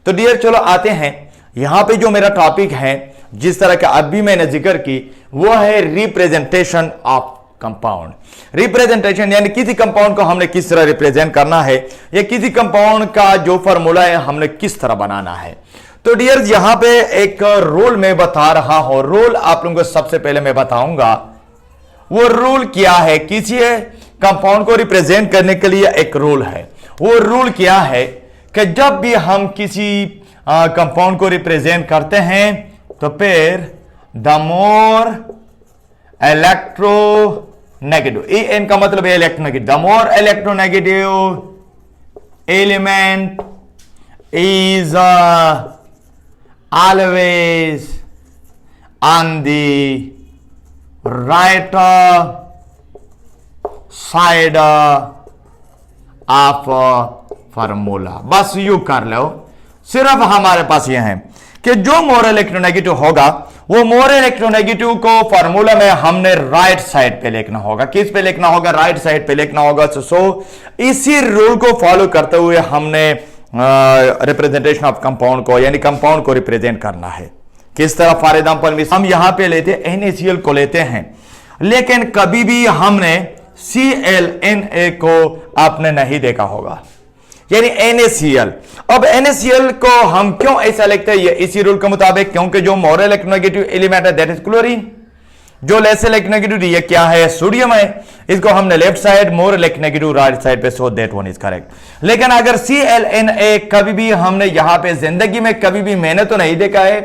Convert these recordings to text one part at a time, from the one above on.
तो डियर चलो आते हैं यहां पे जो मेरा टॉपिक है, जिस तरह का अभी मैंने जिक्र की, वो है रिप्रेजेंटेशन ऑफ कंपाउंड। रिप्रेजेंटेशन यानी किसी कंपाउंड को हमने किस तरह रिप्रेजेंट करना है, या किसी कंपाउंड का जो फॉर्मूला है हमने किस तरह बनाना है। तो डियर यहां पे एक रूल मैं बता रहा हूं। रूल आप लोगों को सबसे पहले मैं बताऊंगा वो रूल क्या है। किसी कंपाउंड को रिप्रेजेंट करने के लिए एक रूल है। वो रूल क्या है कि जब भी हम किसी कंपाउंड को रिप्रेजेंट करते हैं तो फिर द मोर इलेक्ट्रोनेगेटिव, एन का मतलब है electronegative, the more electronegative element is always on the right side of formula। बस यू कर लो। सिर्फ हमारे पास यह है कि जो मोर इलेक्ट्रोनेगेटिव होगा वो मोर इलेक्ट्रोनेगेटिव को फॉर्मूला में हमने राइट साइड पे लिखना होगा। किस पे लिखना होगा? राइट साइड पे लिखना होगा। सो इसी रूल को फॉलो करते हुए हमने रिप्रेजेंटेशन ऑफ कंपाउंड को यानी कंपाउंड को रिप्रेजेंट करना है। किस तरह? फॉर एग्जांपल हम यहां पे लेते NaCl को लेते हैं, लेकिन कभी भी हमने ClNa को आपने नहीं देखा होगा, यानी NaCl। अब NaCl को हम क्यों ऐसा लिखते हैं? ये इसी रूल के मुताबिक, क्योंकि जो मोर इलेक्ट्रोनेगेटिव एलिमेंट है दैट इज क्लोरीन, जो लेस इलेक्ट्रोनेगेटिव ये क्या है? सोडियम है। इसको हमने left side, more electronegative right side पे, so that one is correct. लेकिन अगर ClNa कभी भी हमने यहां पे जिंदगी में कभी भी मैंने तो नहीं देखा है,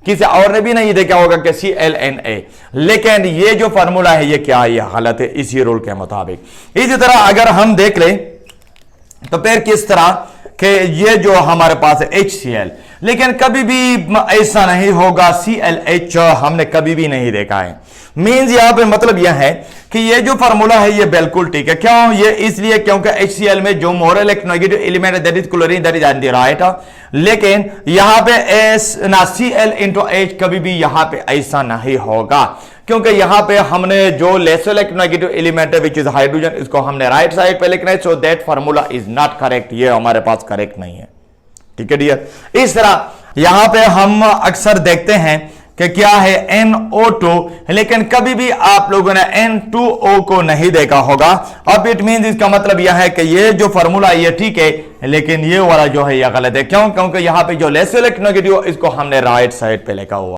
किसी और ने भी नहीं देखा होगा कि ClNa, लेकिन ये जो फॉर्मूला है ये क्या है? ये गलत है इसी रूल के मुताबिक। इसी तरह अगर हम देख लें तो फिर किस तरह कि ये जो हमारे पास है HCl, लेकिन कभी भी ऐसा नहीं होगा, ClH हमने कभी भी नहीं देखा है। मींस यहां पे मतलब यह है कि ये जो फॉर्मूला है ये बिल्कुल ठीक है। क्यों? ये इसलिए क्योंकि HCl में जो मोर इलेक्ट्रोनेगेटिव एलिमेंट है that is chlorine, that is on the right. लेकिन यहां पे S ना Cl इंटू H कभी भी यहां पे ऐसा नहीं होगा, क्योंकि यहां पे हमने जो लेस इलेक्ट्रोनेगेटिव एलिमेंट है विच इज हाइड्रोजन, इसको हमने राइट साइड पे लिखना है। So that formula is not correct, ये हमारे पास करेक्ट नहीं है। ठीक है डियर। इस तरह यहां पे हम अक्सर देखते हैं कि क्या है NO2, लेकिन कभी भी आप लोगों ने N2O को नहीं देखा होगा। अब इट मींस इसका मतलब यह है कि ये जो फार्मूला ये ठीक है, लेकिन ये वाला जो है यह गलत है। क्यों? क्योंकि यहां पे जो लेस इलेक्ट्रोनेगेटिव इसको हमने राइट साइड पे लिखा हुआ।